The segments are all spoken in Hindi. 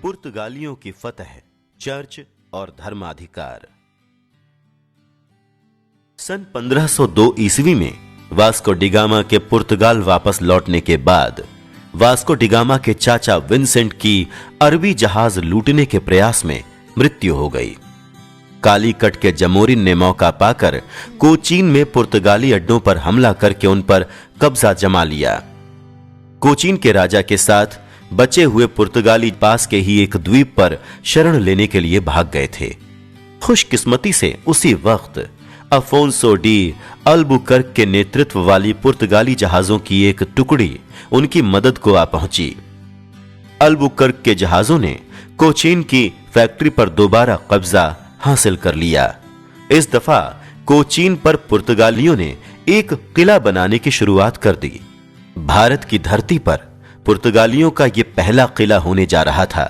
पुर्तगालियों की फतह, चर्च और धर्माधिकार। सन 1502 ईस्वी में वास्को डिगामा के पुर्तगाल वापस लौटने के बाद वास्को डिगामा के चाचा विंसेंट की अरबी जहाज लूटने के प्रयास में मृत्यु हो गई। कालीकट के जमोरिन ने मौका पाकर कोचीन में पुर्तगाली अड्डों पर हमला करके उन पर कब्जा जमा लिया। कोचीन के राजा के साथ बचे हुए पुर्तगाली पास के ही एक द्वीप पर शरण लेने के लिए भाग गए थे। खुशकिस्मती से उसी वक्त अफोंसो डी अल्बुकर्क के नेतृत्व वाली पुर्तगाली जहाजों की एक टुकड़ी उनकी मदद को आ पहुंची। अल्बुकर्क के जहाजों ने कोचीन की फैक्ट्री पर दोबारा कब्जा हासिल कर लिया। इस दफा कोचीन पर पुर्तगालियों ने एक किला बनाने की शुरुआत कर दी। भारत की धरती पर पुर्तगालियों का यह पहला किला होने जा रहा था।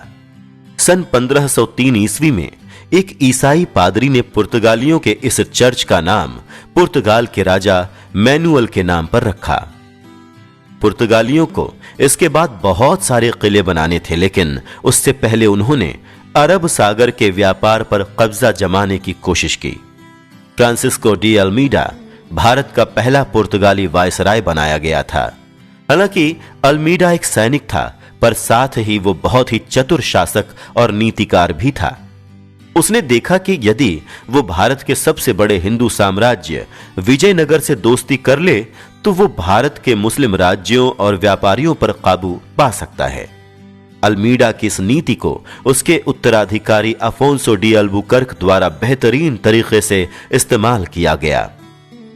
सन 1503 ईस्वी में एक ईसाई पादरी ने पुर्तगालियों के इस चर्च का नाम पुर्तगाल के राजा मैनुअल के नाम पर रखा। पुर्तगालियों को इसके बाद बहुत सारे किले बनाने थे, लेकिन उससे पहले उन्होंने अरब सागर के व्यापार पर कब्जा जमाने की कोशिश की। फ्रांसिस्को डी अल्मीडा भारत का पहला पुर्तगाली वायसराय बनाया गया था। हालांकि अल्मीडा एक सैनिक था, पर साथ ही वो बहुत ही चतुर शासक और नीतिकार भी था। उसने देखा कि यदि वो भारत के सबसे बड़े हिंदू साम्राज्य विजयनगर से दोस्ती कर ले तो वो भारत के मुस्लिम राज्यों और व्यापारियों पर काबू पा सकता है। अल्मीडा की इस नीति को उसके उत्तराधिकारी अफोंसो डी अल्बुकर्क द्वारा बेहतरीन तरीके से इस्तेमाल किया गया।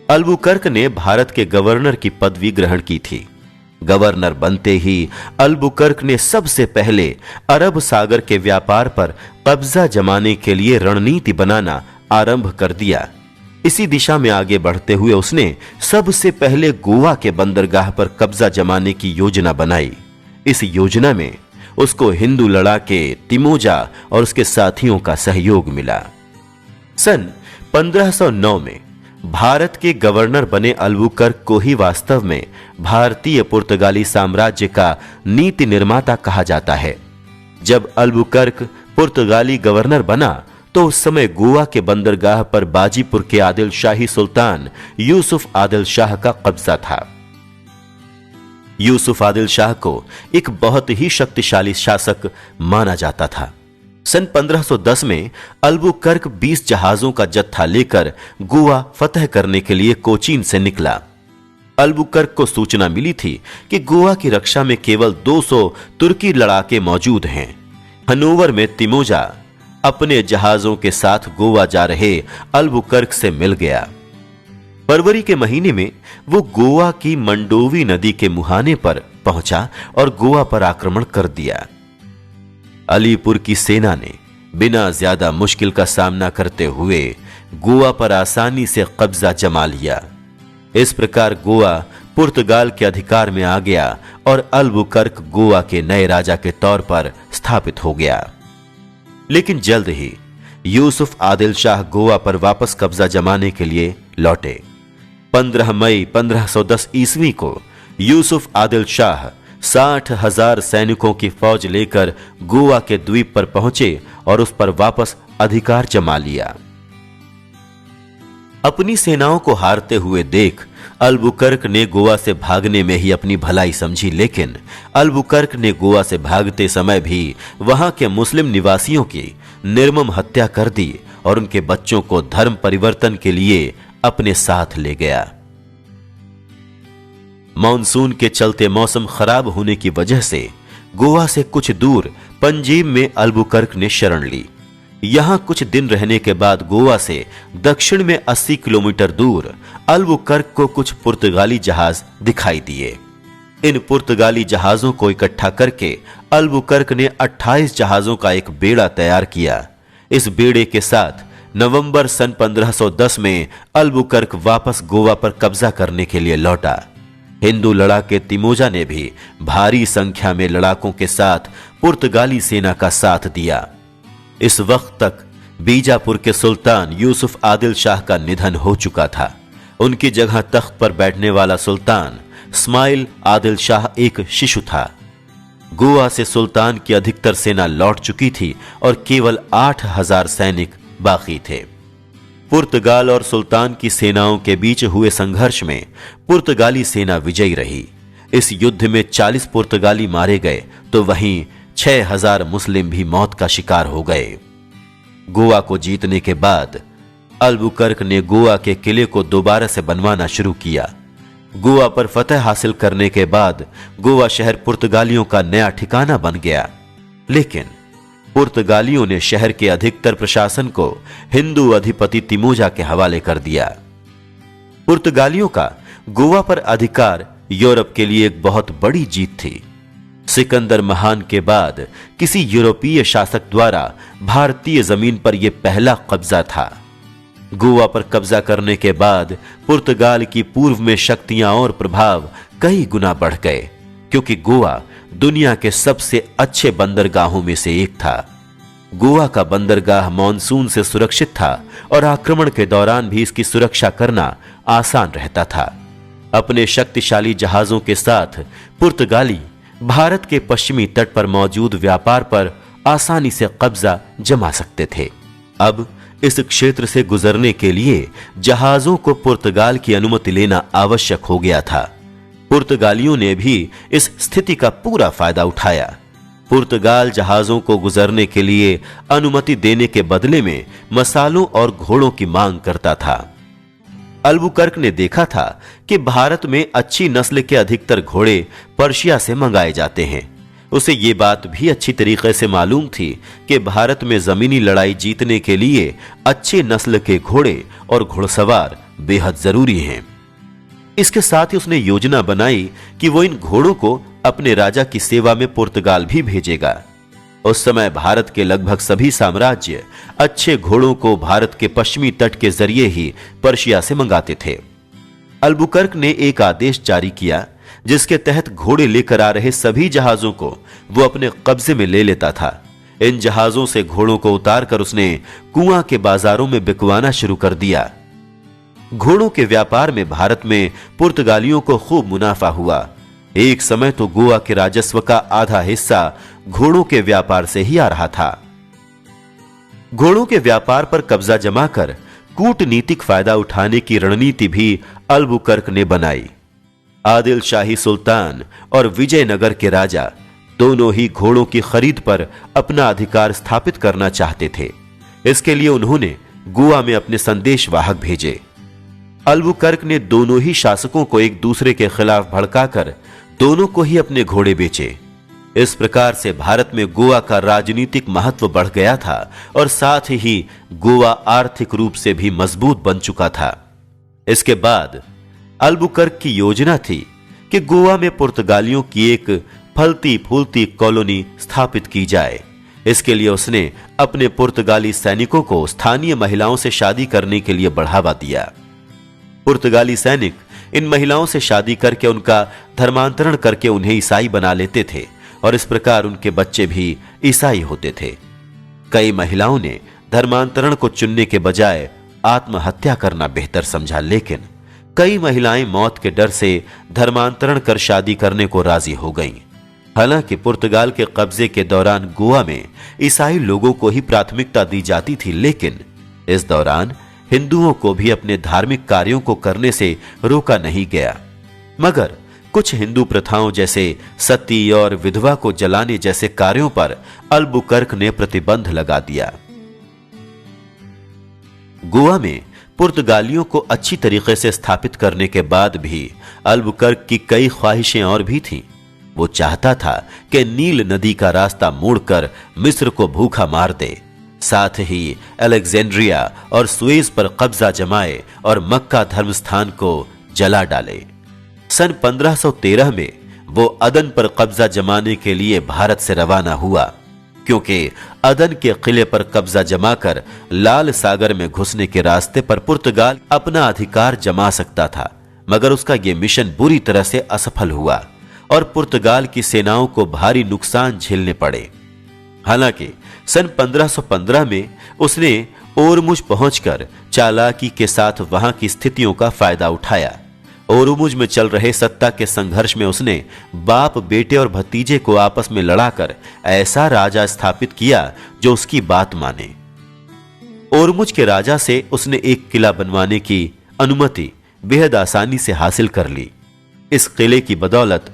अल्बुकर्क ने भारत के गवर्नर की पदवी ग्रहण की थी। गवर्नर बनते ही अल्बुकर्क ने सबसे पहले अरब सागर के व्यापार पर कब्जा जमाने के लिए रणनीति बनाना आरंभ कर दिया। इसी दिशा में आगे बढ़ते हुए उसने सबसे पहले गोवा के बंदरगाह पर कब्जा जमाने की योजना बनाई। इस योजना में उसको हिंदू लड़ाके तिमोजा और उसके साथियों का सहयोग मिला। सन 1509 में भारत के गवर्नर बने अल्बुकर्क को ही वास्तव में भारतीय पुर्तगाली साम्राज्य का नीति निर्माता कहा जाता है। जब अल्बुकर्क पुर्तगाली गवर्नर बना तो उस समय गोवा के बंदरगाह पर बाजीपुर के आदिल शाही सुल्तान यूसुफ आदिल शाह का कब्जा था। यूसुफ आदिल शाह को एक बहुत ही शक्तिशाली शासक माना जाता था। सन 1510 में अल्बुकर्क 20 जहाजों का जत्था लेकर गोवा फतह करने के लिए कोचीन से निकला। अल्बुकर्क को सूचना मिली थी कि गोवा की रक्षा में केवल 200 तुर्की लड़ाके मौजूद हैं। हनोवर में तिमोजा अपने जहाजों के साथ गोवा जा रहे अल्बुकर्क से मिल गया। फरवरी के महीने में वो गोवा की मंडोवी नदी के मुहाने पर पहुंचा और गोवा पर आक्रमण कर दिया। अलीपुर की सेना ने बिना ज्यादा मुश्किल का सामना करते हुए गोवा पर आसानी से कब्जा जमा लिया। इस प्रकार गोवा पुर्तगाल के अधिकार में आ गया और अल्बुकर्क गोवा के नए राजा के तौर पर स्थापित हो गया। लेकिन जल्द ही यूसुफ आदिल शाह गोवा पर वापस कब्जा जमाने के लिए लौटे। 15 मई 1510 ईस्वी को यूसुफ आदिल शाह 60,000 सैनिकों की फौज लेकर गोवा के द्वीप पर पहुंचे और उस पर वापस अधिकार जमा लिया। अपनी सेनाओं को हारते हुए देख अल्बुकर्क ने गोवा से भागने में ही अपनी भलाई समझी, लेकिन अल्बुकर्क ने गोवा से भागते समय भी वहां के मुस्लिम निवासियों की निर्मम हत्या कर दी और उनके बच्चों को धर्म परिवर्तन के लिए अपने साथ ले गया। मॉनसून के चलते मौसम खराब होने की वजह से गोवा से कुछ दूर पंजीम में अल्बुकर्क ने शरण ली। यहां कुछ दिन रहने के बाद गोवा से दक्षिण में 80 किलोमीटर दूर अल्बुकर्क को कुछ पुर्तगाली जहाज दिखाई दिए। इन पुर्तगाली जहाजों को इकट्ठा करके अल्बुकर्क ने 28 जहाजों का एक बेड़ा तैयार किया। इस बेड़े के साथ नवंबर सन 1510 में अल्बुकर्क वापस गोवा पर कब्जा करने के लिए लौटा। हिंदू लड़ाके तिमोजा ने भी भारी संख्या में लड़ाकों के साथ पुर्तगाली सेना का साथ दिया। इस वक्त तक बीजापुर के सुल्तान यूसुफ आदिल शाह का निधन हो चुका था। उनकी जगह तख्त पर बैठने वाला सुल्तान इस्माइल आदिल शाह एक शिशु था। गोवा से सुल्तान की अधिकतर सेना लौट चुकी थी और केवल 8,000 सैनिक बाकी थे। पुर्तगाल और सुल्तान की सेनाओं के बीच हुए संघर्ष में पुर्तगाली सेना विजयी रही। इस युद्ध में 40 पुर्तगाली मारे गए तो वहीं 6,000 मुस्लिम भी मौत का शिकार हो गए। गोवा को जीतने के बाद अल्बुकर्क ने गोवा के किले को दोबारा से बनवाना शुरू किया। गोवा पर फतह हासिल करने के बाद गोवा शहर पुर्तगालियों का नया ठिकाना बन गया, लेकिन पुर्तगालियों ने शहर के अधिकतर प्रशासन को हिंदू अधिपति तिमोजा के हवाले कर दिया। पुर्तगालियों का गोवा पर अधिकार यूरोप के लिए एक बहुत बड़ी जीत थी। सिकंदर महान के बाद किसी यूरोपीय शासक द्वारा भारतीय जमीन पर यह पहला कब्जा था। गोवा पर कब्जा करने के बाद पुर्तगाल की पूर्व में शक्तियां और प्रभाव कई गुना बढ़ गए, क्योंकि गोवा दुनिया के सबसे अच्छे बंदरगाहों में से एक था। गोवा का बंदरगाह मॉनसून से सुरक्षित था और आक्रमण के दौरान भी इसकी सुरक्षा करना आसान रहता था। अपने शक्तिशाली जहाजों के साथ पुर्तगाली भारत के पश्चिमी तट पर मौजूद व्यापार पर आसानी से कब्जा जमा सकते थे। अब इस क्षेत्र से गुजरने के लिए जहाजों को पुर्तगाल की अनुमति लेना आवश्यक हो गया था। पुर्तगालियों ने भी इस स्थिति का पूरा फायदा उठाया। पुर्तगाल जहाजों को गुजरने के लिए अनुमति देने के बदले में मसालों और घोड़ों की मांग करता था। अल्बुकर्क ने देखा था कि भारत में अच्छी नस्ल के अधिकतर घोड़े पर्शिया से मंगाए जाते हैं। उसे ये बात भी अच्छी तरीके से मालूम थी कि भारत में जमीनी लड़ाई जीतने के लिए अच्छे नस्ल के घोड़े और घुड़सवार बेहद जरूरी हैं। इसके साथ ही उसने योजना बनाई कि वो इन घोड़ों को अपने राजा की सेवा में पुर्तगाल भी भेजेगा। उस समय भारत के लगभग सभी साम्राज्य अच्छे घोड़ों को भारत के पश्चिमी तट के जरिए ही पर्शिया से मंगाते थे। अल्बुकर्क ने एक आदेश जारी किया जिसके तहत घोड़े लेकर आ रहे सभी जहाजों को वो अपने कब्जे में ले लेता था। इन जहाजों से घोड़ों को उतारकर उसने कुआं के बाजारों में बिकवाना शुरू कर दिया। घोड़ों के व्यापार में भारत में पुर्तगालियों को खूब मुनाफा हुआ। एक समय तो गोवा के राजस्व का आधा हिस्सा घोड़ों के व्यापार से ही आ रहा था। घोड़ों के व्यापार पर कब्जा जमाकर कूटनीतिक फायदा उठाने की रणनीति भी अल्बुकर्क ने बनाई। आदिल शाही सुल्तान और विजयनगर के राजा दोनों ही घोड़ों की खरीद पर अपना अधिकार स्थापित करना चाहते थे। इसके लिए उन्होंने गोवा में अपने संदेशवाहक भेजे। अल्बुकर्क ने दोनों ही शासकों को एक दूसरे के खिलाफ भड़काकर दोनों को ही अपने घोड़े बेचे। इस प्रकार से भारत में गोवा का राजनीतिक महत्व बढ़ गया था और साथ ही गोवा आर्थिक रूप से भी मजबूत बन चुका था। इसके बाद अल्बुकर्क की योजना थी कि गोवा में पुर्तगालियों की एक फलती फूलती कॉलोनी स्थापित की जाए। इसके लिए उसने अपने पुर्तगाली सैनिकों को स्थानीय महिलाओं से शादी करने के लिए बढ़ावा दिया। पुर्तगाली सैनिक इन महिलाओं से शादी करके उनका धर्मांतरण करके उन्हें ईसाई बना लेते थे और इस प्रकार उनके बच्चे भी ईसाई होते थे। कई महिलाओं ने धर्मांतरण को चुनने के बजाय आत्महत्या करना बेहतर समझा, लेकिन कई महिलाएं मौत के डर से धर्मांतरण कर शादी करने को राजी हो गईं। हालांकि पुर्तगाल के कब्जे के दौरान गोवा में ईसाई लोगों को ही प्राथमिकता दी जाती थी, लेकिन इस दौरान हिंदुओं को भी अपने धार्मिक कार्यों को करने से रोका नहीं गया। मगर कुछ हिंदू प्रथाओं जैसे सती और विधवा को जलाने जैसे कार्यों पर अल्बुकर्क ने प्रतिबंध लगा दिया। गोवा में पुर्तगालियों को अच्छी तरीके से स्थापित करने के बाद भी अल्बुकर्क की कई ख्वाहिशें और भी थीं। वो चाहता था कि नील नदी का रास्ता मोड़कर मिस्र को भूखा मार दे, साथ ही अलेक्जेंड्रिया और सुएज पर कब्जा जमाए और मक्का धर्मस्थान को जला डाले। सन 1513 में वो अदन पर कब्जा जमाने के लिए भारत से रवाना हुआ, क्योंकि अदन के किले पर कब्जा जमाकर लाल सागर में घुसने के रास्ते पर पुर्तगाल अपना अधिकार जमा सकता था। मगर उसका यह मिशन बुरी तरह से असफल हुआ और पुर्तगाल की सेनाओं को भारी नुकसान झेलने पड़े। हालांकि सन 1515 में उसने ओरमुज पहुंचकर चालाकी के साथ वहां की स्थितियों का फायदा उठाया। ओरुमुज में चल रहे सत्ता के संघर्ष में उसने बाप, बेटे और भतीजे को आपस में लड़ाकर ऐसा राजा स्थापित किया जो उसकी बात माने। ओरुमुज के राजा से उसने एक किला बनवाने की अनुमति बेहद आसानी से हासिल कर ली। इस किले की बदौलत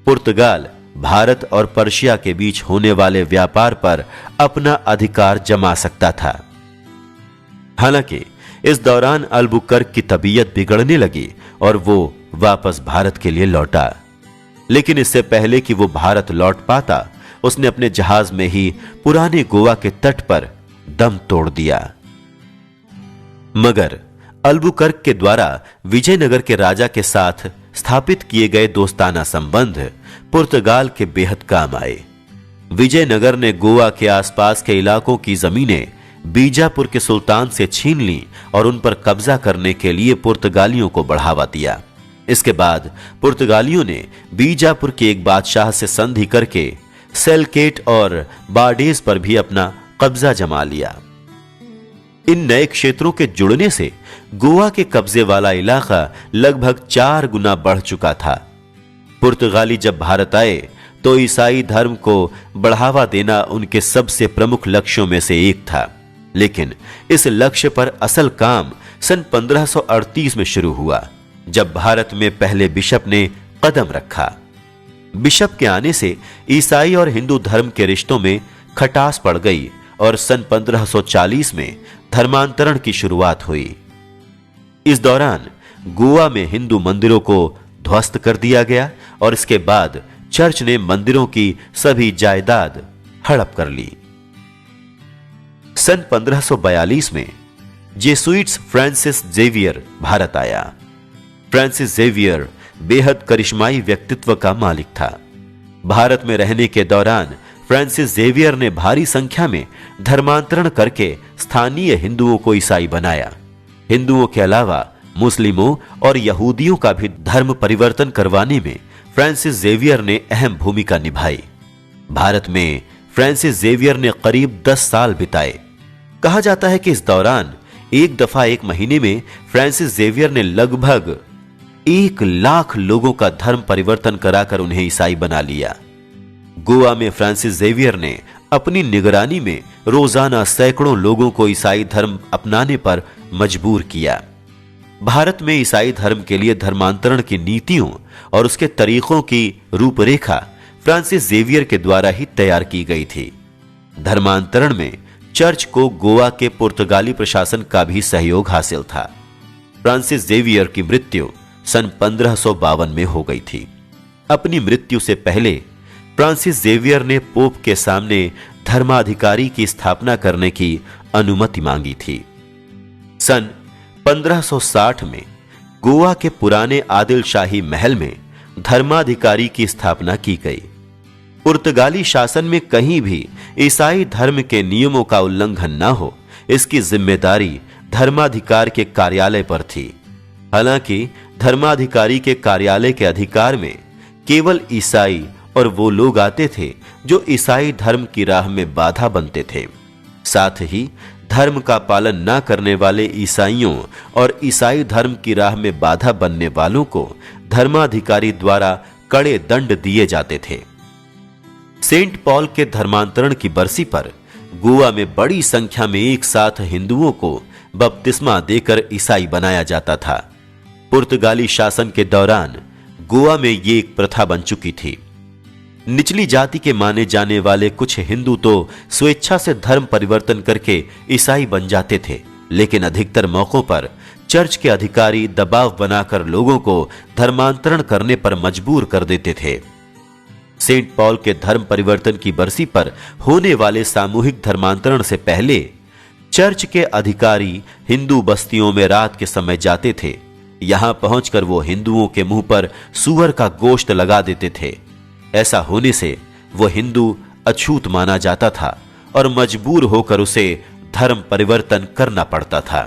पुर्तगाल भारत और पर्शिया के बीच होने वाले व्यापार पर अपना अधिकार जमा सकता था। हालांकि इस दौरान अल्बुकर्क की तबीयत बिगड़ने लगी और वो वापस भारत के लिए लौटा। लेकिन इससे पहले कि वो भारत लौट पाता, उसने अपने जहाज में ही पुराने गोवा के तट पर दम तोड़ दिया। मगर अल्बुकर्क के द्वारा विजयनगर के राजा के साथ स्थापित किए गए दोस्ताना संबंध पुर्तगाल के बेहद काम आए। विजयनगर ने गोवा के आसपास के इलाकों की जमीनें बीजापुर के सुल्तान से छीन ली और उन पर कब्जा करने के लिए पुर्तगालियों को बढ़ावा दिया। इसके बाद पुर्तगालियों ने बीजापुर के एक बादशाह से संधि करके सेलकेट और बाडेस पर भी अपना कब्जा जमा लिया। इन नए क्षेत्रों के जुड़ने से गोवा के कब्जे वाला इलाका लगभग 4 गुना बढ़ चुका था। पुर्तगाली जब भारत आए तो ईसाई धर्म को बढ़ावा देना उनके सबसे प्रमुख लक्ष्यों में से एक था। लेकिन इस लक्ष्य पर असल काम सन 1538 में शुरू हुआ, जब भारत में पहले बिशप ने कदम रखा। बिशप के आने से ईसाई और हिंदू धर्म के रिश्तों में खटास पड़ गई और सन 1540 में धर्मांतरण की शुरुआत हुई। इस दौरान गोवा में हिंदू मंदिरों को ध्वस्त कर दिया गया और इसके बाद चर्च ने मंदिरों की सभी जायदाद हड़प कर ली। सन 1542 में जेसुइट्स फ्रांसिस जेवियर भारत आया। फ्रांसिस जेवियर बेहद करिश्माई व्यक्तित्व का मालिक था। भारत में रहने के दौरान फ्रांसिस जेवियर ने भारी संख्या में धर्मांतरण करके स्थानीय हिंदुओं को ईसाई बनाया। हिंदुओं के अलावा मुस्लिमों और यहूदियों का भी धर्म परिवर्तन करवाने में फ्रांसिस जेवियर ने अहम भूमिका निभाई। भारत में फ्रांसिस जेवियर ने करीब 10 साल बिताए। कहा जाता है कि इस दौरान एक दफा एक महीने में फ्रांसिस जेवियर ने लगभग 1 लाख लोगों का धर्म परिवर्तन कराकर उन्हें ईसाई बना लिया। गोवा में फ्रांसिस जेवियर ने अपनी निगरानी में रोजाना सैकड़ों लोगों को ईसाई धर्म अपनाने पर मजबूर किया। भारत में ईसाई धर्म के लिए धर्मांतरण की नीतियों और उसके तरीकों की रूपरेखा फ्रांसिस जेवियर के द्वारा ही तैयार की गई थी। धर्मांतरण में चर्च को गोवा के पुर्तगाली प्रशासन का भी सहयोग हासिल था। फ्रांसिस जेवियर की मृत्यु सन 1552 में हो गई थी। अपनी मृत्यु से पहले फ्रांसिस जेवियर ने पोप के सामने धर्माधिकारी की स्थापना करने की अनुमति मांगी थी। सन 1560 में गोवा के पुराने आदिल शाही महल में धर्माधिकारी की स्थापना की गई। पुर्तगाली शासन में कहीं भी ईसाई धर्म के नियमों का उल्लंघन न हो, इसकी जिम्मेदारी धर्माधिकार के कार्यालय पर थी। हालांकि धर्माधिकारी के कार्यालय के अधिकार में केवल ईसाई और वो लोग आते थे जो ईसाई धर्म की राह में बाधा बनते थे। साथ ही धर्म का पालन न करने वाले ईसाइयों और ईसाई धर्म की राह में बाधा बनने वालों को धर्माधिकारी द्वारा कड़े दंड दिए जाते थे। सेंट पॉल के धर्मांतरण की बरसी पर गोवा में बड़ी संख्या में एक साथ हिंदुओं को बपतिस्मा देकर ईसाई बनाया जाता था। पुर्तगाली शासन के दौरान गोवा में ये एक प्रथा बन चुकी थी। निचली जाति के माने जाने वाले कुछ हिंदू तो स्वेच्छा से धर्म परिवर्तन करके ईसाई बन जाते थे, लेकिन अधिकतर मौकों पर चर्च के अधिकारी दबाव बनाकर लोगों को धर्मांतरण करने पर मजबूर कर देते थे। सेंट पॉल के धर्म परिवर्तन की बरसी पर होने वाले सामूहिक धर्मांतरण से पहले चर्च के अधिकारी हिंदू बस्तियों में रात के समय जाते थे। यहां पहुंचकर वो हिंदुओं के मुंह पर सूअर का गोश्त लगा देते थे। ऐसा होने से वो हिंदू अछूत माना जाता था और मजबूर होकर उसे धर्म परिवर्तन करना पड़ता था।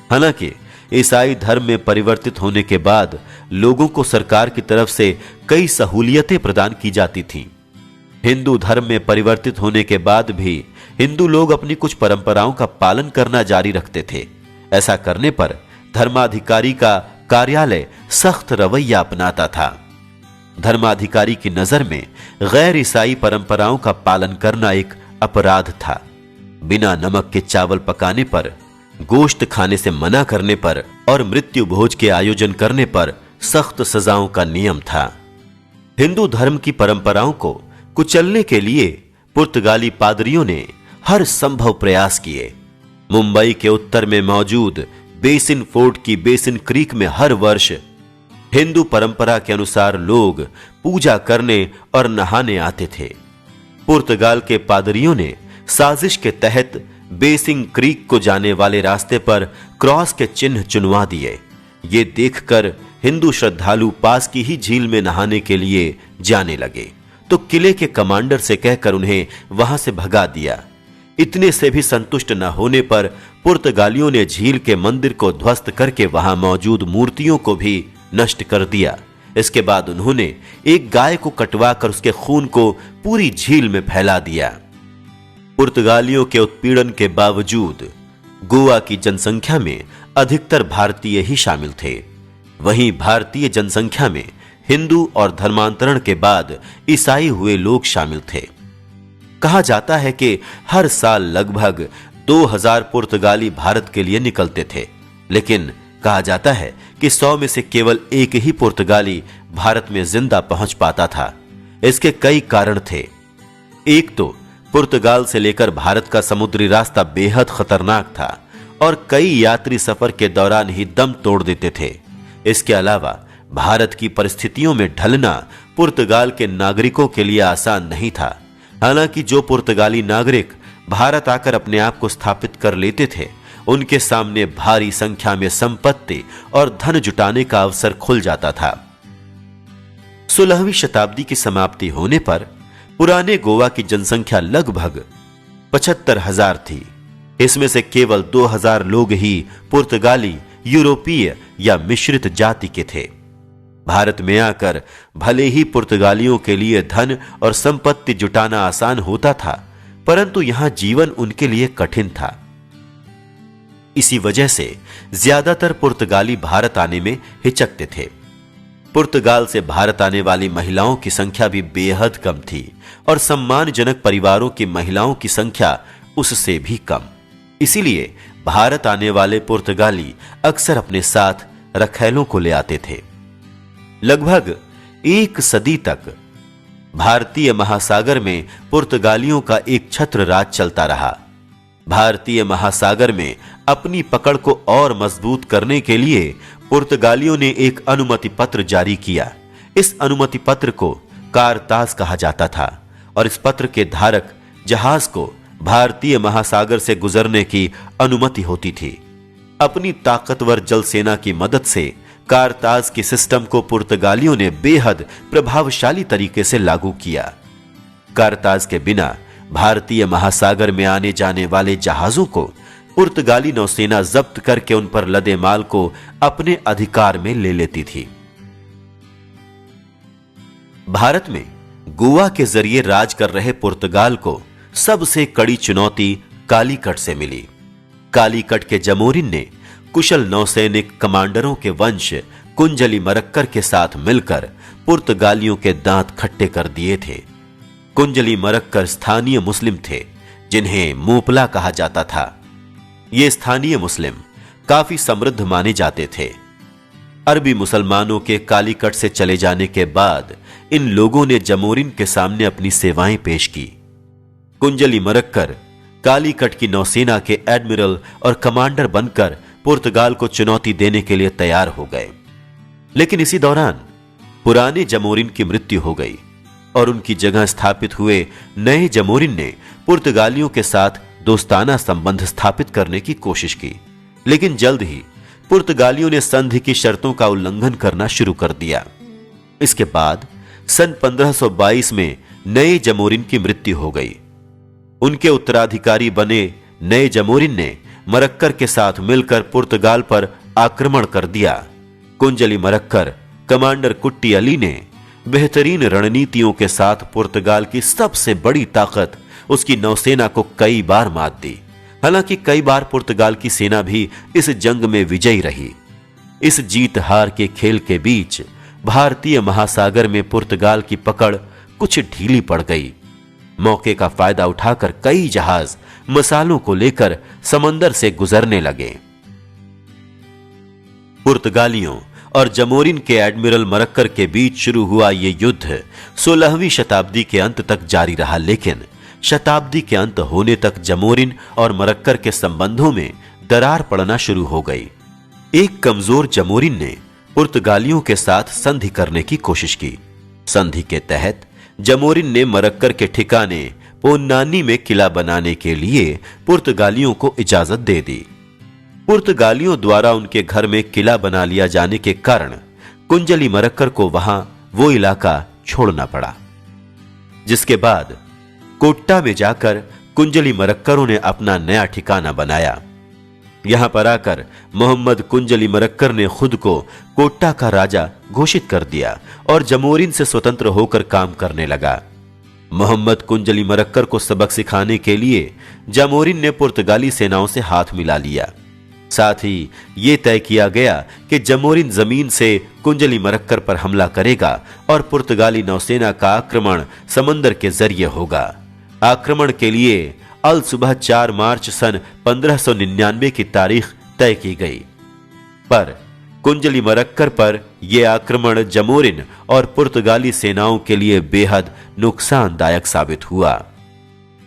हालांकि ईसाई धर्म में परिवर्तित होने के बाद लोगों को सरकार की तरफ से कई सहूलियतें प्रदान की जाती थीं। हिंदू धर्म में परिवर्तित होने के बाद भी हिंदू लोग अपनी कुछ परंपराओं का पालन करना जारी रखते थे। ऐसा करने पर धर्माधिकारी का कार्यालय सख्त रवैया अपनाता था। धर्माधिकारी की नजर में गैर ईसाई परंपराओं का पालन करना एक अपराध था। बिना नमक के चावल पकाने पर, गोश्त खाने से मना करने पर और मृत्यु भोज के आयोजन करने पर सख्त सजाओं का नियम था। हिंदू धर्म की परंपराओं को कुचलने के लिए पुर्तगाली पादरियों ने हर संभव प्रयास किए। मुंबई के उत्तर में मौजूद बेसिन फोर्ट की बेसिन क्रीक में हर वर्ष हिंदू परंपरा के अनुसार लोग पूजा करने और नहाने आते थे। पुर्तगाल के पादरियों ने साजिश के तहत बेसिन क्रीक को जाने वाले रास्ते पर क्रॉस के चिन्ह चुनवा दिए। ये देखकर हिंदू श्रद्धालु पास की ही झील में नहाने के लिए जाने लगे, तो किले के कमांडर से कहकर उन्हें वहां से भगा दिया। इतने से भी संतुष्ट न होने पर पुर्तगालियों ने झील के मंदिर को ध्वस्त करके वहां मौजूद मूर्तियों को भी नष्ट कर दिया। इसके बाद उन्होंने एक गाय को कटवाकर उसके खून को पूरी झील में फैला दिया। पुर्तगालियों के उत्पीड़न के बावजूद गोवा की जनसंख्या में अधिकतर भारतीय ही शामिल थे। वहीं भारतीय जनसंख्या में हिंदू और धर्मांतरण के बाद ईसाई हुए लोग शामिल थे। कहा जाता है कि हर साल लगभग 2000 पुर्तगाली भारत के लिए निकलते थे, लेकिन कहा जाता है कि 100 में से केवल एक ही पुर्तगाली भारत में जिंदा पहुंच पाता था। इसके कई कारण थे। एक तो पुर्तगाल से लेकर भारत का समुद्री रास्ता बेहद खतरनाक था और कई यात्री सफर के दौरान ही दम तोड़ देते थे। इसके अलावा भारत की परिस्थितियों में ढलना पुर्तगाल के नागरिकों के लिए आसान नहीं था। हालांकि जो पुर्तगाली नागरिक भारत आकर अपने आप को स्थापित कर लेते थे, उनके सामने भारी संख्या में संपत्ति और धन जुटाने का अवसर खुल जाता था। 16वीं शताब्दी की समाप्ति होने पर पुराने गोवा की जनसंख्या लगभग 75,000 थी। इसमें से केवल 2000 लोग ही पुर्तगाली, यूरोपीय या मिश्रित जाति के थे। भारत में आकर भले ही पुर्तगालियों के लिए धन और संपत्ति जुटाना आसान होता था, परंतु यहां जीवन उनके लिए कठिन था। इसी वजह से ज्यादातर पुर्तगाली भारत आने में हिचकते थे। पुर्तगाल से भारत आने वाली महिलाओं की संख्या भी बेहद कम थी और सम्मानजनक परिवारों की महिलाओं की संख्या उससे भी कम। इसीलिए भारत आने वाले पुर्तगाली अक्सर अपने साथ रखैलों को ले आते थे। लगभग एक सदी तक भारतीय महासागर में पुर्तगालियों का एक छत्र राज चलता रहा। भारतीय महासागर में अपनी पकड़ को और मजबूत करने के लिए पुर्तगालियों ने एक अनुमति पत्र जारी किया। इस अनुमति पत्र को कारताज कहा जाता था और इस पत्र के धारक जहाज को भारतीय महासागर से गुजरने की अनुमति होती थी। अपनी ताकतवर जल सेना की मदद से कारताज की सिस्टम को पुर्तगालियों ने बेहद प्रभावशाली तरीके से लागू किया। कारताज के बिना भारतीय महासागर में आने जाने वाले जहाजों को पुर्तगाली नौसेना जब्त करके उन पर लदे माल को अपने अधिकार में ले लेती थी। भारत में गोवा के जरिए राज कर रहे पुर्तगाल को सबसे कड़ी चुनौती कालीकट से मिली। कालीकट के जमोरिन ने कुशल नौसैनिक कमांडरों के वंश कुंजली मरक्कर के साथ मिलकर पुर्तगालियों के दांत खट्टे कर दिए थे। कुंजली मरक्कर स्थानीय मुस्लिम थे जिन्हें मोपला कहा जाता था। ये स्थानीय मुस्लिम काफी समृद्ध माने जाते थे। अरबी मुसलमानों के कालीकट से चले जाने के बाद इन लोगों ने जमोरिन के सामने अपनी सेवाएं पेश की। कुंजली मरक्कर कालीकट की नौसेना के एडमिरल और कमांडर बनकर पुर्तगाल को चुनौती देने के लिए तैयार हो गए। लेकिन इसी दौरान पुराने जमोरिन की मृत्यु हो गई और उनकी जगह स्थापित हुए नए जमोरिन ने पुर्तगालियों के साथ दोस्ताना संबंध स्थापित करने की कोशिश की। लेकिन जल्द ही पुर्तगालियों ने संधि की शर्तों का उल्लंघन करना शुरू कर दिया। इसके बाद सन 1522 में नए जमोरिन की मृत्यु हो गई। उनके उत्तराधिकारी बने नए जमोरिन ने मरक्कर के साथ मिलकर पुर्तगाल पर आक्रमण कर दिया। कुंजली मरक्कर कमांडर कुट्टी अली ने बेहतरीन रणनीतियों के साथ पुर्तगाल की सबसे बड़ी ताकत उसकी नौसेना को कई बार मात दी। हालांकि कई बार पुर्तगाल की सेना भी इस जंग में विजयी रही। इस जीत हार के खेल के बीच भारतीय महासागर में पुर्तगाल की पकड़ कुछ ढीली पड़ गई। मौके का फायदा उठाकर कई जहाज मसालों को लेकर समंदर से गुजरने लगे। पुर्तगालियों और जमोरिन के एडमिरल मरक्कर के बीच शुरू हुआ यह युद्ध 16वीं शताब्दी के अंत तक जारी रहा, लेकिन शताब्दी के अंत होने तक जमोरिन और मरक्कर के संबंधों में दरार पड़ना शुरू हो गई। एक कमजोर जमोरिन ने पुर्तगालियों के साथ संधि करने की कोशिश की। संधि के तहत जमोरिन ने मरक्कर के ठिकाने पोन्नानी में किला बनाने के लिए पुर्तगालियों को इजाजत दे दी। पुर्तगालियों द्वारा उनके घर में किला बना लिया जाने के कारण कुंजली मरक्कर को वहां वो इलाका छोड़ना पड़ा, जिसके बाद कोट्टा में जाकर कुंजली मरक्करों ने अपना नया ठिकाना बनाया। यहां पर आकर मोहम्मद कुंजली मरक्कर ने खुद को कोट्टा का राजा घोषित कर दिया और जमोरिन से स्वतंत्र होकर काम करने लगा। मोहम्मद कुंजली मरक्कर को सबक सिखाने के लिए जमोरिन ने पुर्तगाली सेनाओं से हाथ मिला लिया। साथ ही यह तय किया गया कि जमोरिन जमीन से कुंजली मरक्कर पर हमला करेगा और पुर्तगाली नौसेना का आक्रमण समंदर के जरिए होगा। आक्रमण के लिए अल सुबह 4 मार्च सन 1599 की तारीख तय की गई, पर कुंजली मरक्कर पर यह आक्रमण जमोरिन और पुर्तगाली सेनाओं के लिए बेहद नुकसानदायक साबित हुआ।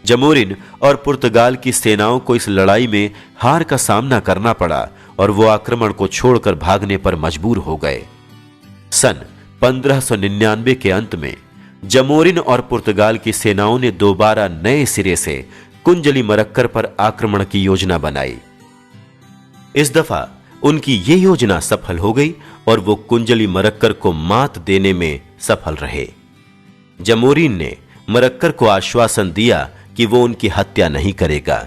जमोरिन और पुर्तगाल की सेनाओं को इस लड़ाई में हार का सामना करना पड़ा और वो आक्रमण को छोड़कर भागने पर मजबूर हो गए। सन 1599 के अंत में जमोरिन और पुर्तगाल की सेनाओं ने दोबारा नए सिरे से कुंजली मरक्कर पर आक्रमण की योजना बनाई। इस दफा उनकी ये योजना सफल हो गई और वो कुंजली मरक्कर को मात देने में सफल रहे। जमोरिन ने मरक्कर को आश्वासन दिया कि वो उनकी हत्या नहीं करेगा।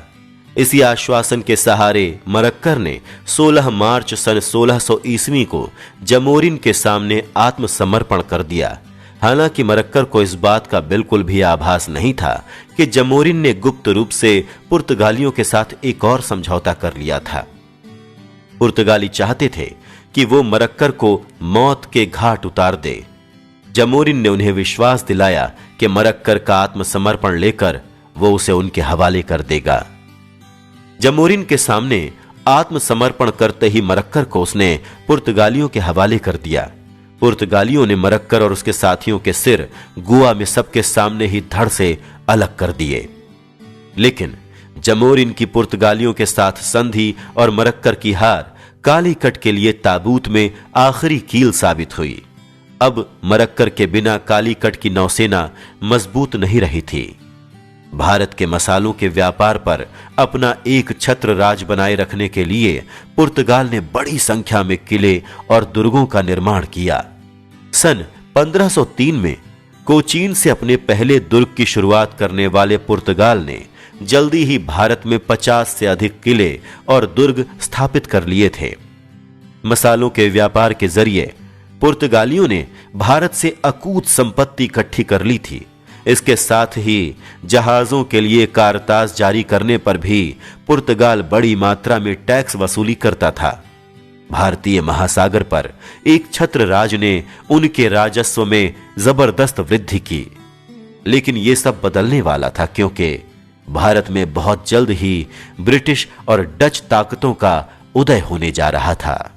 इसी आश्वासन के सहारे मरक्कर ने 16 मार्च सन 1600 ईस्वी को जमोरिन के सामने आत्मसमर्पण कर दिया। हालांकि मरक्कर को इस बात का बिल्कुल भी आभास नहीं था कि जमोरिन ने गुप्त रूप से पुर्तगालियों के साथ एक और समझौता कर लिया था। पुर्तगाली चाहते थे कि वो मरक्कर को मौत के घाट उतार दे। जमोरिन ने उन्हें विश्वास दिलाया कि मरक्कर का आत्मसमर्पण लेकर वो उसे उनके हवाले कर देगा। जमोरिन के सामने आत्मसमर्पण करते ही मरक्कर को उसने पुर्तगालियों के हवाले कर दिया। पुर्तगालियों ने मरक्कर और उसके साथियों के सिर गोवा में सबके सामने ही धड़ से अलग कर दिए। लेकिन जमोरिन की पुर्तगालियों के साथ संधि और मरक्कर की हार कालीकट के लिए ताबूत में आखिरी कील साबित हुई। अब मरक्कर के बिना कालीकट की नौसेना मजबूत नहीं रही थी। भारत के मसालों के व्यापार पर अपना एक छत्र राज बनाए रखने के लिए पुर्तगाल ने बड़ी संख्या में किले और दुर्गों का निर्माण किया। सन 1503 में कोचीन से अपने पहले दुर्ग की शुरुआत करने वाले पुर्तगाल ने जल्दी ही भारत में 50 से अधिक किले और दुर्ग स्थापित कर लिए थे। मसालों के व्यापार के जरिए पुर्तगालियों ने भारत से अकूत संपत्ति इकट्ठी कर ली थी। इसके साथ ही जहाजों के लिए कारतास जारी करने पर भी पुर्तगाल बड़ी मात्रा में टैक्स वसूली करता था। भारतीय महासागर पर एक छत्र राज ने उनके राजस्व में जबरदस्त वृद्धि की। लेकिन यह सब बदलने वाला था, क्योंकि भारत में बहुत जल्द ही ब्रिटिश और डच ताकतों का उदय होने जा रहा था।